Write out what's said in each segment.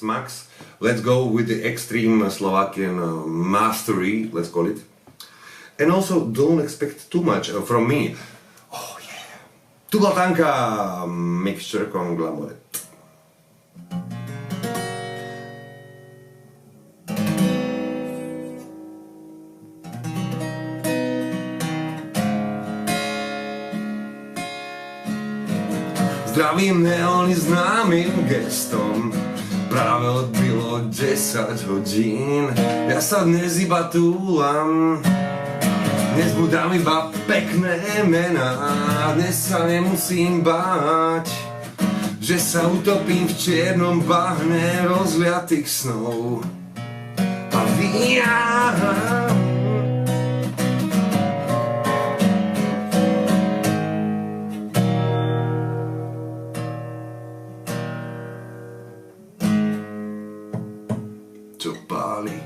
Max, let's go with the extreme Slovakian mastery, let's call it. And also don't expect too much from me. Oh yeah. Tu bola tanká mixture con Glamoret. Zdravím neóny známym gestom. Práve odbilo 10 hodín. Ja sa dnes iba túlam. Dnes budám iba pekné mená. Dnes sa nemusím báť, že sa utopím v čiernom bahne rozliatých snov. A vyjám. Čo páli.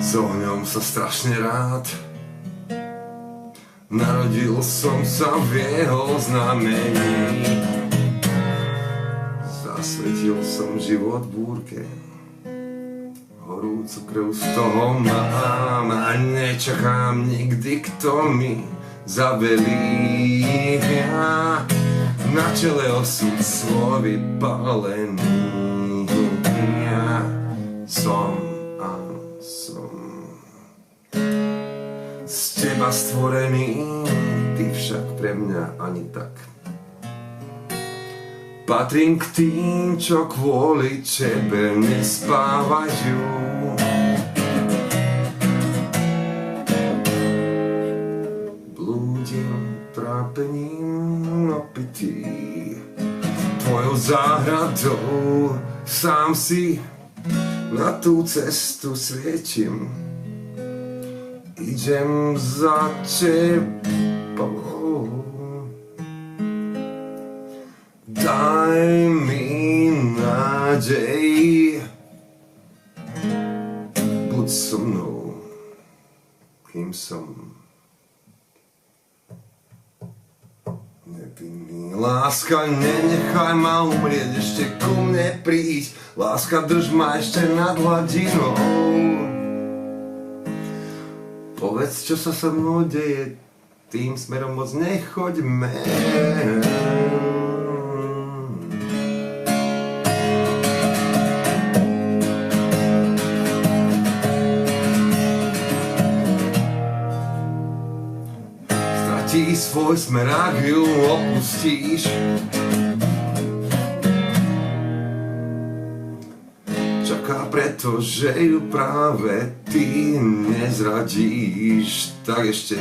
S ohňom sa strašne rád. Narodil som sa v jeho znamení. Zasvetil som život búrke. Horúcu krv z toho mám a nečakám nikdy, kto mi zabelí. Ja na čele osud svoj vypálený. Som z teba stvorený, ty však pre mňa ani tak. Patrím k tým, čo kvôli tebe nespávajú. Blúdim trápením opitý, tvojou záhradou sám si. Na tú cestu svietim, idem za tebou. Daj mi nádej, buď so mnou, kým som nevinný. Láska, nenechaj ma umrieť, ešte ku mne príď. Láska, drž ma ešte nad hladinou. Povedz, čo sa so mnou deje, tým smerom moc nechoďme. Stratíš svoj smer, ak ju opustíš. Pretože ju práve ty nezradíš. Tak ešte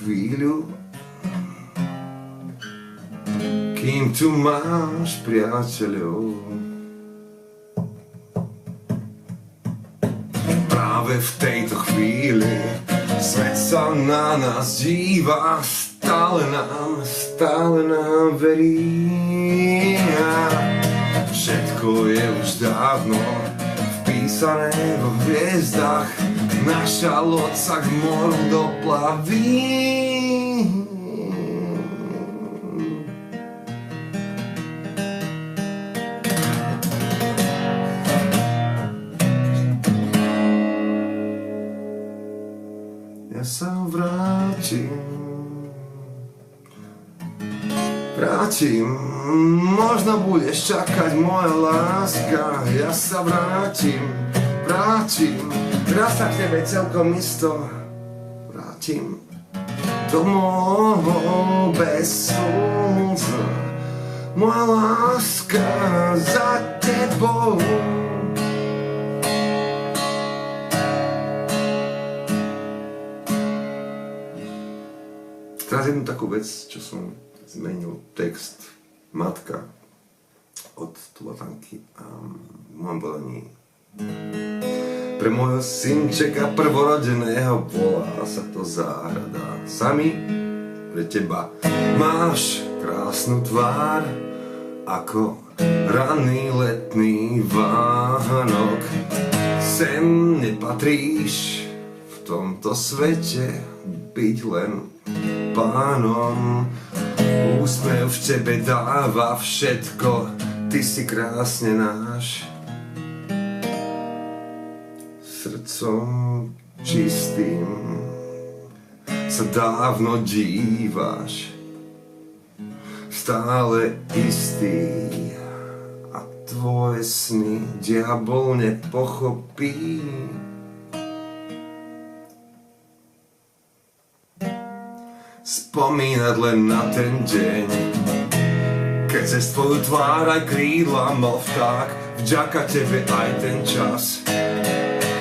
chvíľu, kým tu máš priateľov. Práve v tejto chvíli svet sa na nás díva, stále nám verí. Všetko je už dávno vpísané vo hviezdach, naša loď sa k moru doplaví. Ja sa vrátim, možno budeš čakať moja láska. Ja sa vrátim, raz sa k tebe celkom isto vrátim domov bez slnca. Moja láska za tebou. Teraz jednu takú vec, čo som zmenil text Matka od Tulatanky a v môjom podaní. Pre môjho synčeka prvorodeného volá sa to záhrada. Sami pre teba máš krásnu tvár ako ranný letný Vánok. Sem nepatríš, v tomto svete byť len pánom. Úsmev v tebe dáva všetko, ty si krásne náš. Srdcom čistým sa dávno díváš, stále istý, a tvoje sny diabol nepochopí. Spomínať len na ten deň, keď cez tvoju tvár aj krídla mal vták, vďaka tebe aj ten čas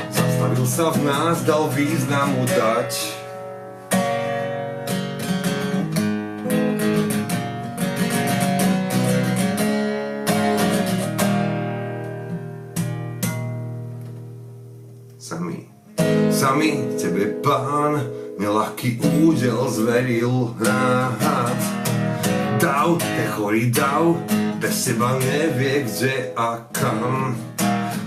zastavil sa v nás, dal významu dať. Sami tebe Pán neľahký údel zveril rád. Dav, ten chorý dav, bez teba nevie kde a kam.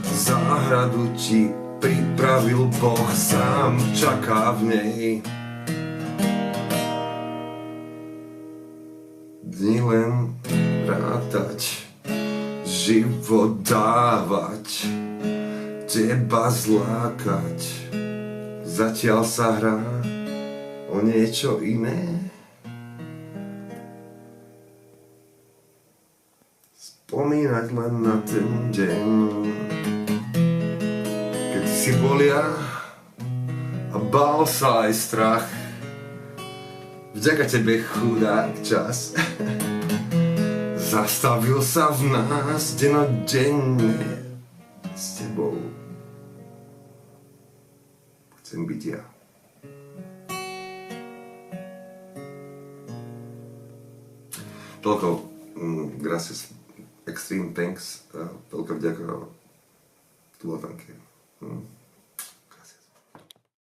Záhradu ti pripravil Boh sám, čaká v nej. Dni len rátať, život dávať, teba zlákať. Zatiaľ sa hrá o niečo iné. Spomínať len na ten deň, keď si bol ja a bál sa aj strach. Vďaka tebe chudák čas zastavil sa v nás denodenne s tebou. Chcem byť ja. Toľko, gracias, extreme thanks, veľká vďaka Tulatanke.